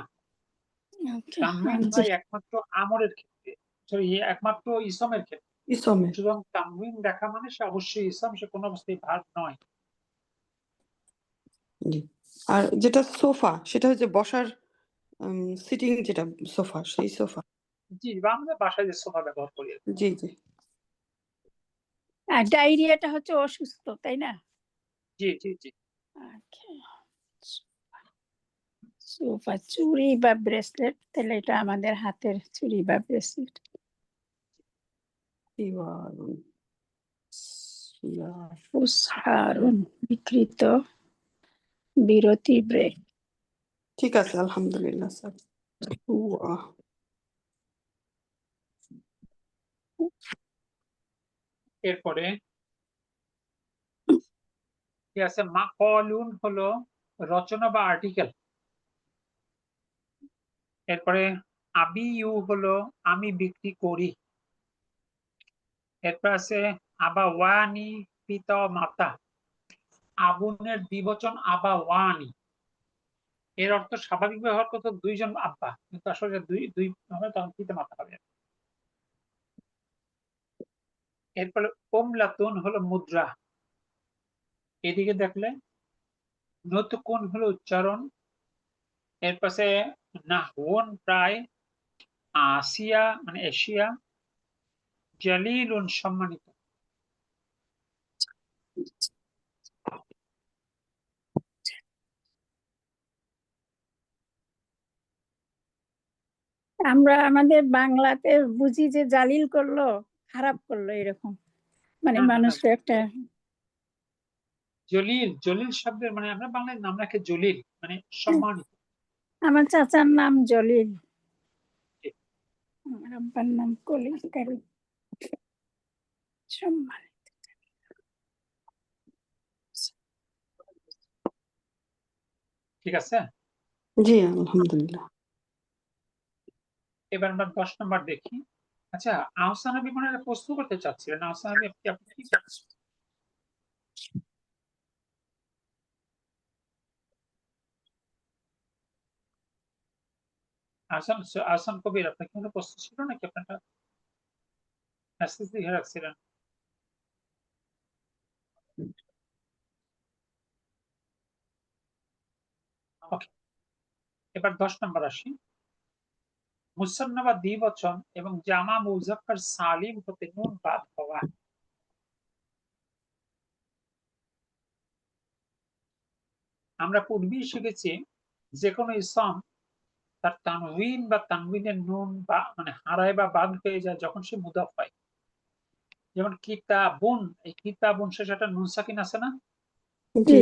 তানউইন হয় একমাত্র আমরের ক্ষেত্রে, সরি একমাত্র ইসমের ক্ষেত্রে। সুতরাং তানউইন দেখা মানে সে অবশ্যই ইসম, সে কোনো অবস্থায় ভার্ব নয়। আর যেটা সোফা সেটা হচ্ছে বসার সিটিং, যেটা সোফা সেই সোফা। জি, বা আমরা বাসায় যে সোফা ব্যবহার করি। জি জি। আর ডায়রিয়াটা হচ্ছে অসুস্থ, তাই না? জি জি জি। সোফা, চুড়ি বা ব্রেসলেট, তাহলে এটা আমাদের হাতের চুড়ি বা ব্রেসলেট। শিওয়ারুন ফুসহারুন, বিকৃত, বিরতি, ব্রেক। ঠিক আছে, আলহামদুলিল্লাহ স্যার। ওয়াহ, এরপরে কি আছে, মাকলুন হলো রচনা বা আর্টিকেল। এরপরে আবিউ হলো আমি বিক্রি করি। এরপর আছে আবাওয়ানি, পিতা ও মাতা। আবুনের দ্বিবচন আবাওয়ানি, এর অর্থ স্বাভাবিক ব্যবহার করতে দুইজন আব্বা, কিন্তু আসলে দুই দুই হবে, তখন পিতা মাতা হবে। এরপরে ওমলাতুন হলো মুদ্রা। এদিকে দেখলে নতুকুন হলো উচ্চারণ। এর পাশে নাহওন প্রায়, আসিয়া মানে এশিয়া, জালিলুন সম্মানিত। আমরা আমাদের বাংলাতে বুঝি যে জালিল করলো, খারাপ করলো, এরকম মানে না, না, না, মানুষকে একটা। জলিল, জলিল শব্দের মানে আমরা বাংলায় নাম রাখে জলিল মানে সম্মানিত। আমার চাচার নাম জলিল, আমার আব্বার নাম কলিল কারি, সম্মানিত। ঠিক আছে, জি আলহামদুলিল্লাহ। এবার আমরা 10 নম্বর দেখি। আচ্ছা, আহসান নবী মনে হয় প্রশ্ন করতে চাচ্ছিলেন। আহসান নবী, আপনি কি আহসান, আহসান কবির, আপনার কি কোনো প্রশ্ন ছিল নাকি? আপনার মেসেজ দিয়ে রাখছিলেন? ওকে, এবার 10 নম্বর আসি। মুসান্না বা দ্বিবচন এবং জামা মুজাক্কার সালিম হতে নুন বাদ হওয়া। আমরা পূর্বেই শিখেছি যে কোনো ইসম তার তানউইন বা তানউইনের নুন বা মানে হারায় বা বাদ হয়ে যায় যখন সে মুদাফ হয়। যেমন কিতাবুন, এই কিতাবুন শেষে একটা নুন সাকিন আছে না? জি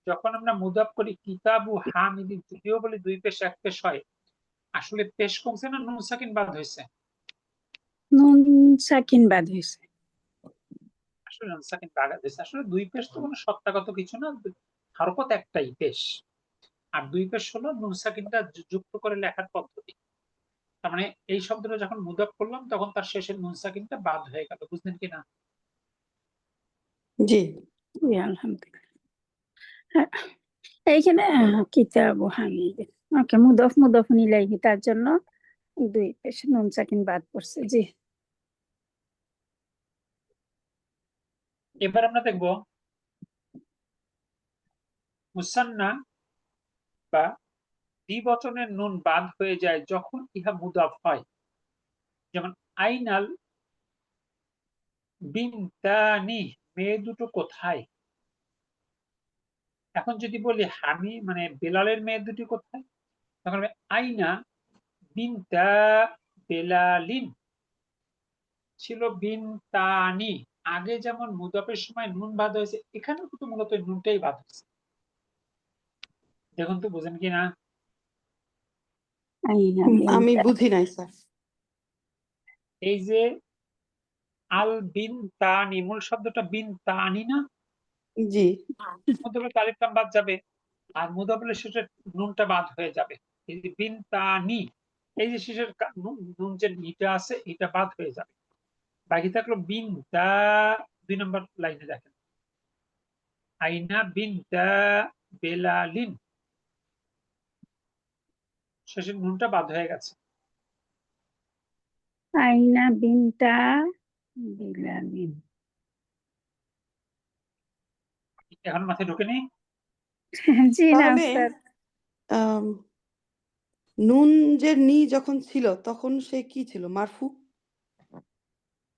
যখন আমরা মুদাফ করি কিতাবু হামিদিন, যদিও বলি দুই পেশ এক পেশ হয়, আসলে পেশ কমছে না নুন সাকিন বাদ হয়েছে? নুন সাকিন বাদ হয়েছে। আসলে নুন সাকিন বাদ হয়েছে। আসলে দুই পেশ তো কোনো সত্তাগত কিছু না, হরকত একটাই পেশ। আর দুই পেশ হলো নুন সাকিনটা যুক্ত করে লেখার পদ্ধতি। তার মানে এই শব্দটা যখন মুদাফ করলাম তখন তার শেষের নুন সাকিনটা বাদ হয়ে গেল। বুঝলেন কিনা? জি জি, আলহামদুলিল্লাহ। হ্যাঁ, এইখানে কিতাব হামিদ, ওকে, মুদফ মুদফ ইলাইহি, তার জন্য দুই পেশ নুন সাকিন বাদ পড়ছে। জি, এবার আমরা দেখব মুসান্না বা দ্বিবচনের নুন বাদ হয়ে যায় যখন ইহা মুদাফ হয়। যেমন আইনাল বিনতানি, মেয়ে দুটো কোথায়। এখন যদি বলি হামি মানে বেলালের মেয়ে দুটি কোথায়, তখন আইনা বিনতা বেলালিন। ছিল বিনতানি, আগে যেমন মুদাফের সময় নুন বাদ হয়েছে, এখানেও কিন্তু মূলত নুনটাই বাদ হয়েছে। দেখুন তো বুঝেন কিনা? আইনা আমি বিনতা। বুঝি নাই স্যার। এই যে আল বিনতানি, মূল শব্দটা বিনতানি না? জি মুদাফের আলিফ লাম বাদ যাবে, আর মুদাফের শেষে নুনটা বাদ হয়ে যাবে। এই যে বিনতানি, এই যে শেষের নুন যে নিটা আছে এটা বাদ হয়ে যাবে। বাকি থাকলো বিনতা। 2 নম্বর লাইনে দেখেন, আইনা বিনতা বেলালিন, শেষের নুনটা বাদ হয়ে গেছে। আইনা বিনতা বিলালিন। এখন মাথায় ঢোকেনি? জি না তাহলে স্যার, আম, নুন যে নি যখন ছিল তখন সে কি ছিল, মারফু?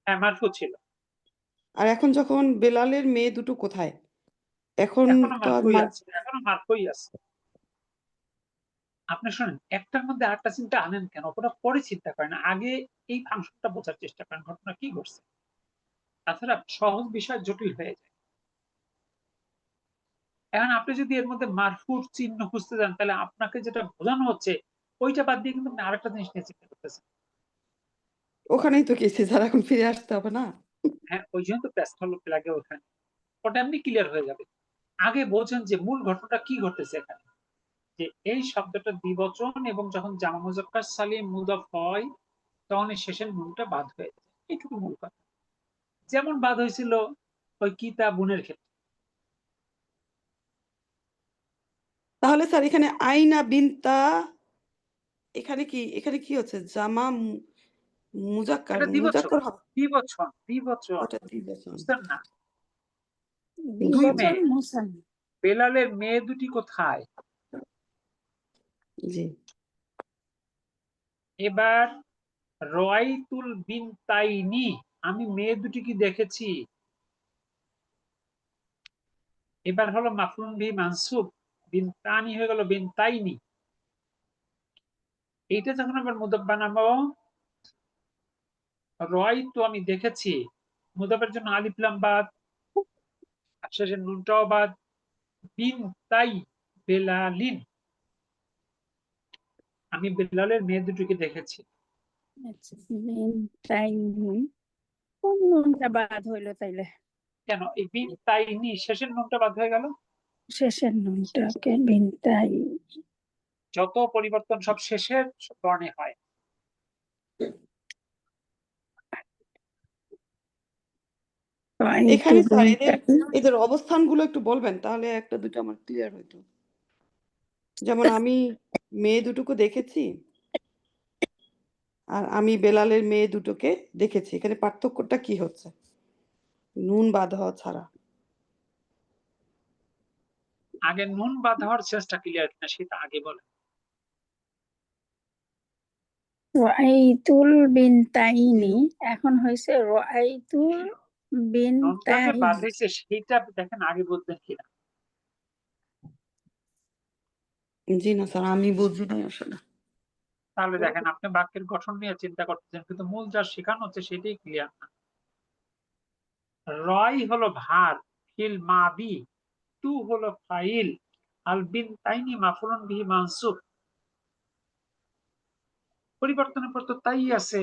হ্যাঁ, মারফু ছিল। আর এখন যখন বেলালের মেয়ে দুটো কোথায়? এখন এখনো তো আর মারফুই আছে, এখনো মারফুই আছে। আপনি শোনেন, একটার মধ্যে আরেকটা চিন্তা আনেন কেন? ওটা পরে চিন্তা করেন, আগে এই ফাংশনটা বোঝার চেষ্টা করেন, ঘটনা কি ঘটছে। তাছাড়া সহজ বিষয় জটিল হয়ে যায়। এখন আপনি যদি এর মধ্যে মারফুর চিহ্ন খুঁজতে যান, তাহলে আপনাকে যেটা বোঝানো হচ্ছে ওইটা বাদ দিয়ে কিন্তু আপনি আরেকটা জিনিস নিয়ে চিন্তা করতেছেন। ওখানেই তো কেসে, স্যার এখন ফিরে আসতে হবে না? হ্যাঁ, ওই জন্য তো ব্যস্ত হলো লাগে ওখানে, ওটা এমনি ক্লিয়ার হয়ে যাবে। আগে বোঝেন যে মূল ঘটনাটা কি ঘটেছে এখানে, যে এই শব্দটা দ্বিবচন এবং যখন জামা মুজাক্কার সালিম মুদাফ হয় তখন এই শেষের নুনটা বাদ হয়ে যায়, এইটুকু মূল কথা। যেমন বাদ হয়েছিল ওই কিতাবুনের ক্ষেত্রে। তাহলে স্যার এখানে আইনা বিনতা, এখানে কি হচ্ছে? জামা মুজাক্কার, এটা দ্বিবচন, মুজাক্কার হবে? দ্বিবচন, দ্বিবচন, ওটা দ্বিবচন। বুঝতেন না? দুই দ্বিবচন মেয়ে, মুসান। বেলালের মেয়ে দুটি কোথায়? জি। এবার রয়তুল বিনতাইনি, আমি মেয়ে দুটি কি দেখেছি। এবার হলো মাফরুন বিহি মানসুব, বিনতানি হয়ে গেল বিনতাইনি। এইটা যখন আবার মুদাফ বানাবো, রয় তো আমি দেখেছি, মুদাফের জন্য আলিফ লাম বাদ, আর শেষের নুনটাও বাদ। বিনতাই বেলালিন, আমি বেলালের মেয়ে দুটিকে দেখেছি। আচ্ছা, তাই কোন নুনটা বাদ হইলো তাইলে? কেন এই বিনতাইনি শেষের নুনটা বাদ হয়ে গেল? শেষের নুনটাকে বিনতাই। যত পরিবর্তন সব শেষের বর্ণে হয়। এখানে স্যার এদের অবস্থানগুলো একটু বলবেন, তাহলে একটা দুটো আমার ক্লিয়ার হইতো। যেমন আমি মেয়ে দুটোকে দেখেছি আর আমি বেলালের মেয়ে দুটোকে দেখেছি, এখানে পার্থক্যটা কি হচ্ছে নুন বাদ হওয়া ছাড়া? আগে নুন বাদ হওয়ার চেষ্টা ক্লিয়ার কিনা সেটা আগে বলে। রাআইতুল বিনতাইনি এখন হয়েছে রাআইতুল নুনটা যে বাদ বিনতাইনি। হয়েছে সেইটা দেখেন আগে বুঝবেন কিনা। জি না স্যার, আমি বুঝি নাই আসলে। তাহলে দেখেন আপনি বাক্যের গঠন নিয়ে চিন্তা করতেছেন, কিন্তু মূল যা শেখানো হচ্ছে সেটাই ক্লিয়ার না। রয় হলো ভার, ফিল মাদি, তু হলো ফাইল, আল বিনতাইনি মাফুলুন বিহি মানসুব। পরিবর্তনের পর তো তাই আছে,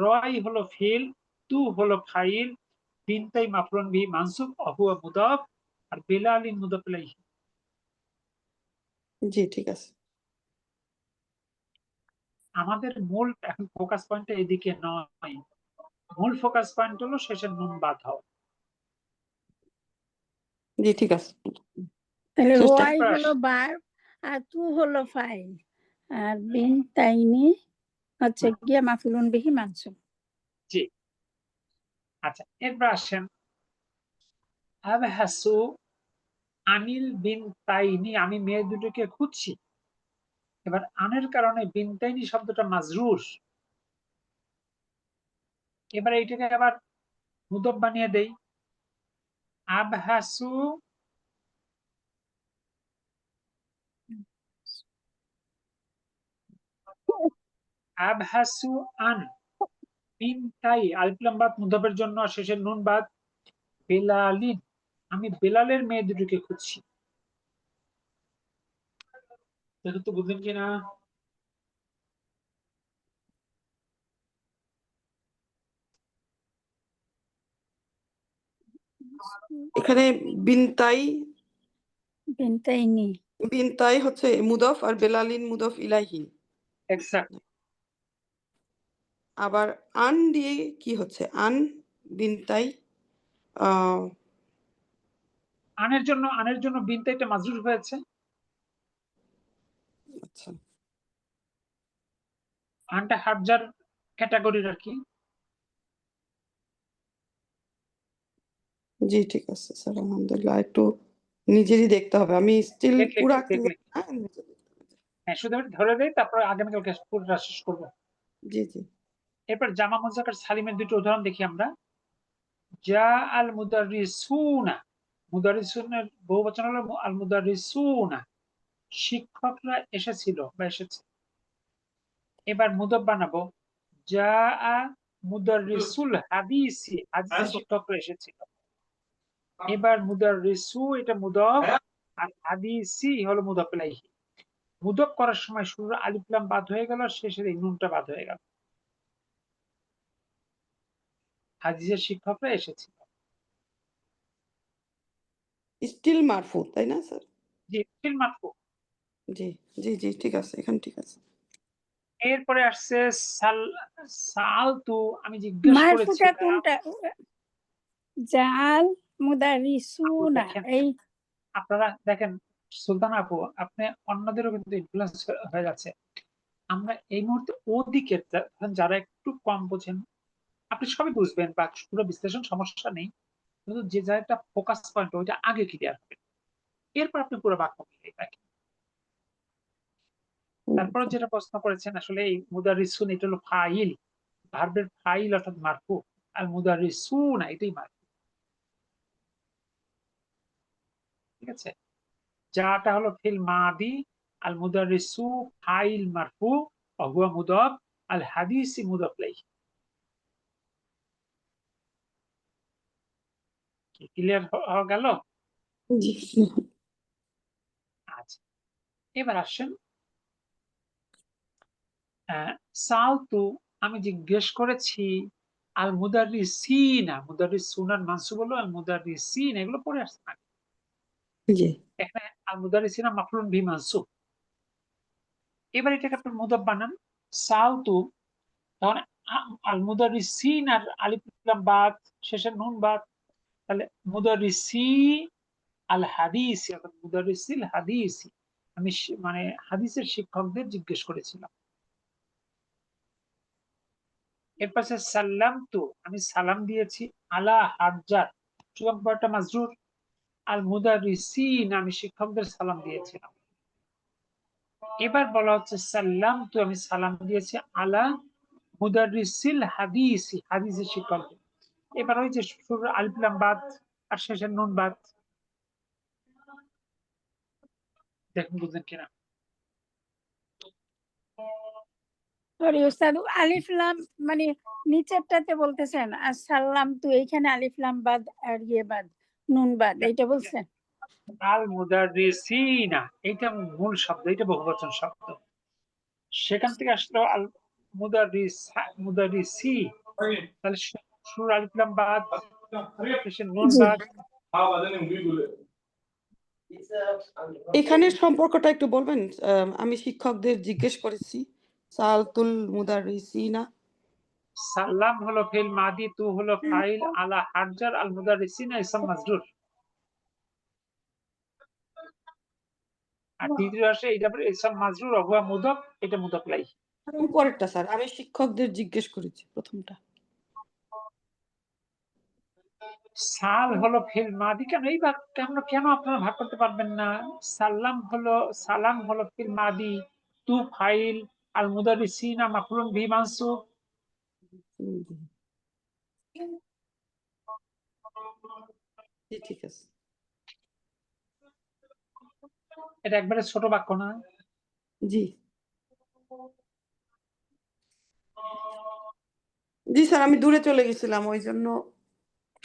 রয় হলো ফিল, তু হলো ফাইল, বিনতাই মাফুলুন বিহি মানসুব হুয়া মুদাফ, আর বেলালিন মুদাফ ইলাইহি। জি ঠিক আছে। আমাদের মূল এখন ফোকাস পয়েন্টটা এদিকে নয়, মূল ফোকাস পয়েন্ট হলো শেষের নুন বাদ হওয়া। জি ঠিক আছে। তাহলে চেষ্টা রয় হলো বার আর তু হলো ফাইল আর বিনতাইনি হচ্ছে গিয়া মাফুলুন বিহি মানসুব। জি। আচ্ছা, এরপর আসেন আবহাসু আনিল বিনতাইনি, আমি মেয়ে দুটোকে খুঁজছি। এবার আনের কারণে বিনতাইনি শব্দটা মাজরুর। এবার এইটাকে আবার মুদব বানিয়ে দেই, আবহাসু আবহাসু আন বিনতাই, আলিফ লাম বাদ মুদবের জন্য শেষের নুন বাদ, বেলালিন, আমি বেলালের মেয়ে দুটোকে খুঁজছি। দেখুন তো বুঝলেন কিনা। এখানে বিনতাই, বিনতাইনি বিনতাই হচ্ছে মুদফ আর বেলালিন মুদফ ইলাইহি। এক্সাক্ট। আবার আন দিয়ে কি হচ্ছে? আন বিনতাই আহ আনের জন্য বিনতাইটা মাজরুর হয়েছে। আচ্ছা আনটা হার্জার ক্যাটাগরির আর কি। জি ঠিক আছে স্যার, আলহামদুলিল্লাহ। একটু নিজেরই দেখতে হবে, আমি স্টিল পুরা দেখলে clear- হ্যাঁ, শুধু আমি ধরে দেই, তারপর আগামীকালকে পুরোটা শেষ করবো। জি জি। এরপর জামা মুজাক্কার সালিমের দুটো উদাহরণ দেখি আমরা। জা আল মুদাররিসুনা, মুদাররিসুনের বহুবচন হলো আল মুদাররিসুনা, শিক্ষকরা এসেছিল বা এসেছে। এবার মুদাফ বানাবো, জা আ মুদাররিসুল হাদিসি, হাদিসের শিক্ষকরা এসেছিল। এবার মুদাররিসু এটা মুদাফ আর হাদিসি হলো মুদাফ ইলাইহি। মুদাফ করার সময় শুরুর আলিফ লাম বাদ হয়ে গেল, শেষের এই নুনটা বাদ হয়ে গেল। হাদিসের শিক্ষকরা এসেছিল। স্টিল মারফু, তাই না স্যার? জি, ফিল মারফু। জি জি জি, ঠিক আছে, এখানে ঠিক আছে। এরপরে আসছে সালতু, আমি জিজ্ঞেস মারফুটা করেছিলাম। কোনটা? জাল মুদারিসুনা, দেখেন, এই আপনারা দেখেন সুলতান আপু, আপনি অন্যদেরও কিন্তু ইনফ্লুয়েন্স হয়ে যাচ্ছে। আমরা এই মুহূর্তে ওদিকে যারা একটু কম বোঝেন, আপনি সবই বুঝবেন বা পুরো বিশ্লেষণ সমস্যা নেই, কিন্তু যে জায়গাটা ফোকাস পয়েন্ট ওইটা আগে ক্লিয়ার হবে, এরপর আপনি পুরো বাক্য মিলিয়ে রাখেন। তারপরে যেটা প্রশ্ন করেছেন, আসলে এই মুদারিসুন এটা হলো ফাইল, ভার্বের ফাইল অর্থাৎ মারফু, আর মুদারিসুন এটাই মারফু। ঠিক আছে, যাটা হলো ফিল মাদি, আল মুদারিসু ফাইল মারফু ওয়া হুয়া মুদাফ, আল হাদিসি মুদাফ ইলাইহি। কি ক্লিয়ার হয়ে গেল? জি। আচ্ছা, এবার আসেন সালতু, আমি জিজ্ঞেস করেছি, আল মুদাররিসিনা, মুদাররিসুনার মানসুব হলো আল মুদাররিসিন, এগুলো পড়ে আসছে না। জি এখানে আল মুদাররিসিনা মাফরুন বি মানসুব। এবার এটাকে আপনি মুদাফ বানান, সালতু, তখন আল মুদাররিসিন আর আলিফ লাম বাদ, শেষে নুন বাদ, তাহলে মুদাররিসি আল হাদিসি অর্থাৎ মুদাররিসিল হাদিসি, আমি মানে হাদিসের শিক্ষকদের জিজ্ঞেস করেছিলাম। এরপর সাল্লাম তু, আমি সালাম দিয়েছি, আলা হাজ্জার, সুগম্বরটা মাজরুর, আল মুদাররিসিন, আমি শিক্ষকদের সালাম দিয়েছিলাম। এবার বলা হচ্ছে সাল্লাম তু, আমি সালাম দিয়েছি, আলা মুদাররিসিল হাদিসি, হাদিসের শিক্ষকদের। এবার ওই যে শুরুর আলিফ লাম বাদ আর শেষের নুন বাদ, দেখুন বুঝলেন কিনা। সরি ওস্তাদ, আলিফ লাম মানে নিচেরটাতে বলতেছেন আর সাল্লাম তু, এইখানে আলিফ লাম বাদ আর ইয়ে বাদ, নুন বাদ, এইটা বলছেন? আল মুদাররিসিনা এইটা মূল শব্দ, এটা বহুবচন শব্দ, সেখান থেকে আসলো আল মুদাররিসি, তাহলে শুরুর আলিফ লাম বাদ, শেষের নুন জি। বাদ। এখানের সম্পর্কটা একটু বলবেন? আমি শিক্ষকদের জিজ্ঞেস করেছি, সালতুল মুদাররিসিনা। সাল্লাম হলো ফিল মাদি, তু হলো ফাইল, আলা হাজ্জার আল মুদাররিসিনা ইসম মাজরুর। আর দ্বিতীয় আসে এটা ইসম মাজরুর ওয়া হুয়া মুদাফ, এটা মুদাফ ইলাইহি। পরেরটা স্যার, আমি শিক্ষকদের জিজ্ঞেস করেছি, প্রথমটা। সাল হলো ফিল মাদি, কেন এই কেন আপনারা ভাগ করতে পারবেন না? সালাম হলো ফিল মাদি, তু ফাইল, আল মুদাররিসিনা মাফরুন বি মানসুব। জি ঠিক আছে। এটা একবারে ছোট বাক্য না? জি জি স্যার, আমি দূরে চলে গেছিলাম, ওই জন্য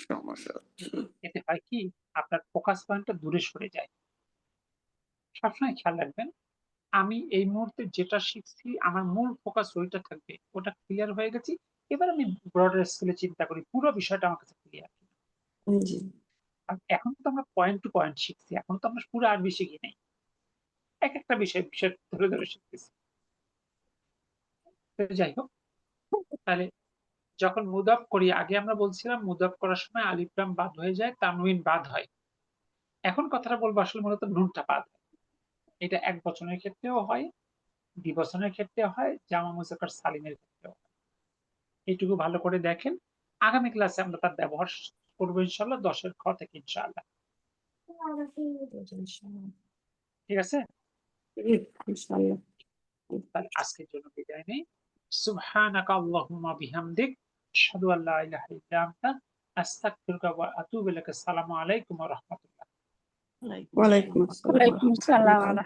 সমস্যা হচ্ছে। এতে হয় কি, আপনার ফোকাস পয়েন্টটা দূরে সরে যায়। সবসময় খেয়াল রাখবেন, আমি এই মুহূর্তে যেটা শিখছি আমার মূল ফোকাস ওইটা থাকবে, ওটা ক্লিয়ার হয়ে গেছি। এবার আমি ব্রডার স্কেলে চিন্তা করি, পুরো বিষয়টা আমার কাছে ক্লিয়ার। জি এখন তো আমরা পয়েন্ট টু পয়েন্ট শিখছি, এখন তো আমরা পুরো আরবি শিখি নাই, এক একটা বিষয় ধরে ধরে শিখতেছি। যাই হোক, তাহলে যখন মুদাফ করি, আগে আমরা বলছিলাম মুদাফ করার সময় আলিফ লাম বাদ হয়ে যায়, তানউইন বাদ হয়। এখন কথাটা বলবো আসলে মূলত নুনটা বাদ হয়। এটা এক বচনের ক্ষেত্রেও হয়, দ্বিবচনের ক্ষেত্রেও হয়, জামা মুজাক্কার সালিমের ক্ষেত্রেও হয়। এইটুকু ভালো করে দেখেন, আগামী ক্লাসে আমরা তার ব্যবহার করবো ইনশাল্লাহ 10-এর খ থেকে ইনশাআল্লাহ। ঠিক আছে, ইনশাআল্লাহ। তাহলে আজকের জন্য বিদায় নেই। সুবহানাকা আল্লাহুম্মা বিহামদিক, আশহাদু আল্লা ইলাহা ইল্লা আনতা আস্তাগফিরুকা ওয়া আতুবু ইলাইক। আসসালামু আলাইকুম ওয়া রাহমাতুল্লাহ। ওয়ালাইকুম আসসালাম। ওয়ালাইকুম আসসালাম।